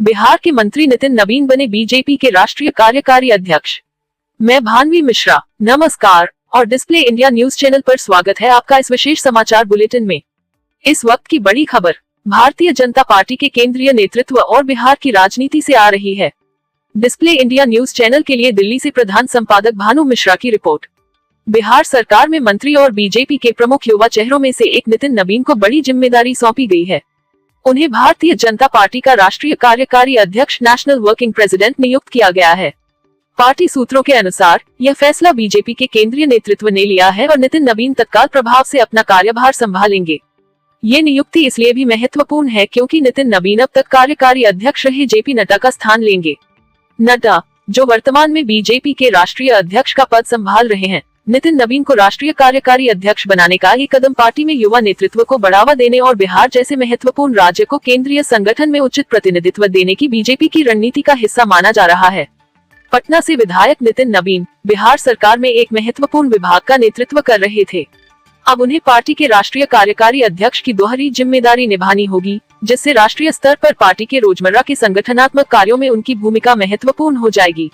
बिहार के मंत्री नितिन नवीन बने बीजेपी के राष्ट्रीय कार्यकारी अध्यक्ष। मैं भानवी मिश्रा, नमस्कार और डिस्प्ले इंडिया न्यूज चैनल पर स्वागत है आपका इस विशेष समाचार बुलेटिन में। इस वक्त की बड़ी खबर भारतीय जनता पार्टी के केंद्रीय नेतृत्व और बिहार की राजनीति से आ रही है। डिस्प्ले इंडिया न्यूज चैनल के लिए दिल्ली से प्रधान संपादक भानु मिश्रा की रिपोर्ट। बिहार सरकार में मंत्री और बीजेपी के प्रमुख युवा चेहरों में से एक नितिन नवीन को बड़ी जिम्मेदारी सौंपी गई है। उन्हें भारतीय जनता पार्टी का राष्ट्रीय कार्यकारी अध्यक्ष नेशनल वर्किंग प्रेसिडेंट नियुक्त किया गया है। पार्टी सूत्रों के अनुसार यह फैसला बीजेपी के केंद्रीय नेतृत्व ने लिया है और नितिन नवीन तत्काल प्रभाव से अपना कार्यभार संभालेंगे। ये नियुक्ति इसलिए भी महत्वपूर्ण है क्योंकि नितिन नवीन अब तक कार्यकारी अध्यक्ष रहे जेपी नड्डा का स्थान लेंगे। नड्डा, जो वर्तमान में बीजेपी के राष्ट्रीय अध्यक्ष का पद संभाल रहे हैं, नितिन नवीन को राष्ट्रीय कार्यकारी अध्यक्ष बनाने का ये कदम पार्टी में युवा नेतृत्व को बढ़ावा देने और बिहार जैसे महत्वपूर्ण राज्य को केंद्रीय संगठन में उचित प्रतिनिधित्व देने की बीजेपी की रणनीति का हिस्सा माना जा रहा है। पटना से विधायक नितिन नवीन बिहार सरकार में एक महत्वपूर्ण विभाग का नेतृत्व कर रहे थे। अब उन्हें पार्टी के राष्ट्रीय कार्यकारी अध्यक्ष की दोहरी जिम्मेदारी निभानी होगी, जिससे राष्ट्रीय स्तर पर पार्टी के रोजमर्रा के संगठनात्मक कार्यों में उनकी भूमिका महत्वपूर्ण हो जाएगी।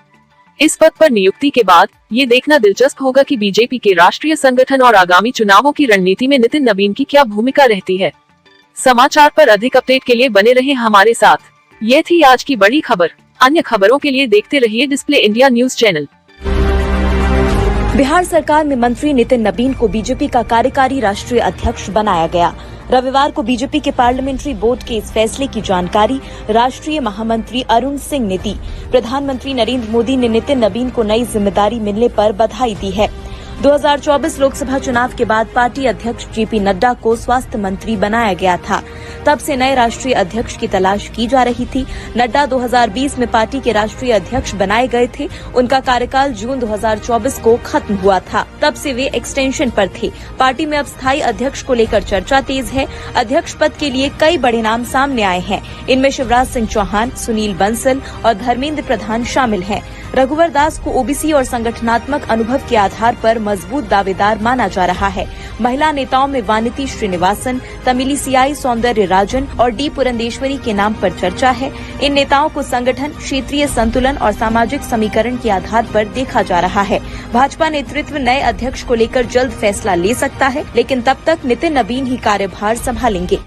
इस पद पर नियुक्ति के बाद ये देखना दिलचस्प होगा कि बीजेपी के राष्ट्रीय संगठन और आगामी चुनावों की रणनीति में नितिन नवीन की क्या भूमिका रहती है। समाचार पर अधिक अपडेट के लिए बने रहें हमारे साथ। ये थी आज की बड़ी खबर। अन्य खबरों के लिए देखते रहिए display India news channel. Bihar सरकार में मंत्री नितिन नवीन को बीजेपी का कार्यकारी राष्ट्रीय अध्यक्ष बनाया गया। रविवार को बीजेपी के पार्लियामेंट्री बोर्ड के इस फैसले की जानकारी राष्ट्रीय महामंत्री अरुण सिंह ने दी। प्रधानमंत्री नरेंद्र मोदी ने नितिन नवीन को नई जिम्मेदारी मिलने पर बधाई दी है। 2024 लोकसभा चुनाव के बाद पार्टी अध्यक्ष जेपी नड्डा को स्वास्थ्य मंत्री बनाया गया था। तब से नए राष्ट्रीय अध्यक्ष की तलाश की जा रही थी। नड्डा 2020 में पार्टी के राष्ट्रीय अध्यक्ष बनाए गए थे। उनका कार्यकाल जून 2024 को खत्म हुआ था। तब से वे एक्सटेंशन पर थे। पार्टी में अब स्थायी अध्यक्ष को लेकर चर्चा तेज है। अध्यक्ष पद के लिए कई बड़े नाम सामने आए हैं। इनमें शिवराज सिंह चौहान, सुनील बंसल और धर्मेंद्र प्रधान शामिल हैं। रघुवर दास को ओबीसी और संगठनात्मक अनुभव के आधार पर मजबूत दावेदार माना जा रहा है। महिला नेताओं में वानिती श्रीनिवासन, तमिलिसियाई सौंदर्य राजन और डी पुरंदेश्वरी के नाम पर चर्चा है। इन नेताओं को संगठन, क्षेत्रीय संतुलन और सामाजिक समीकरण के आधार पर देखा जा रहा है। भाजपा नेतृत्व नए अध्यक्ष को लेकर जल्द फैसला ले सकता है, लेकिन तब तक नितिन नवीन ही कार्यभार संभालेंगे।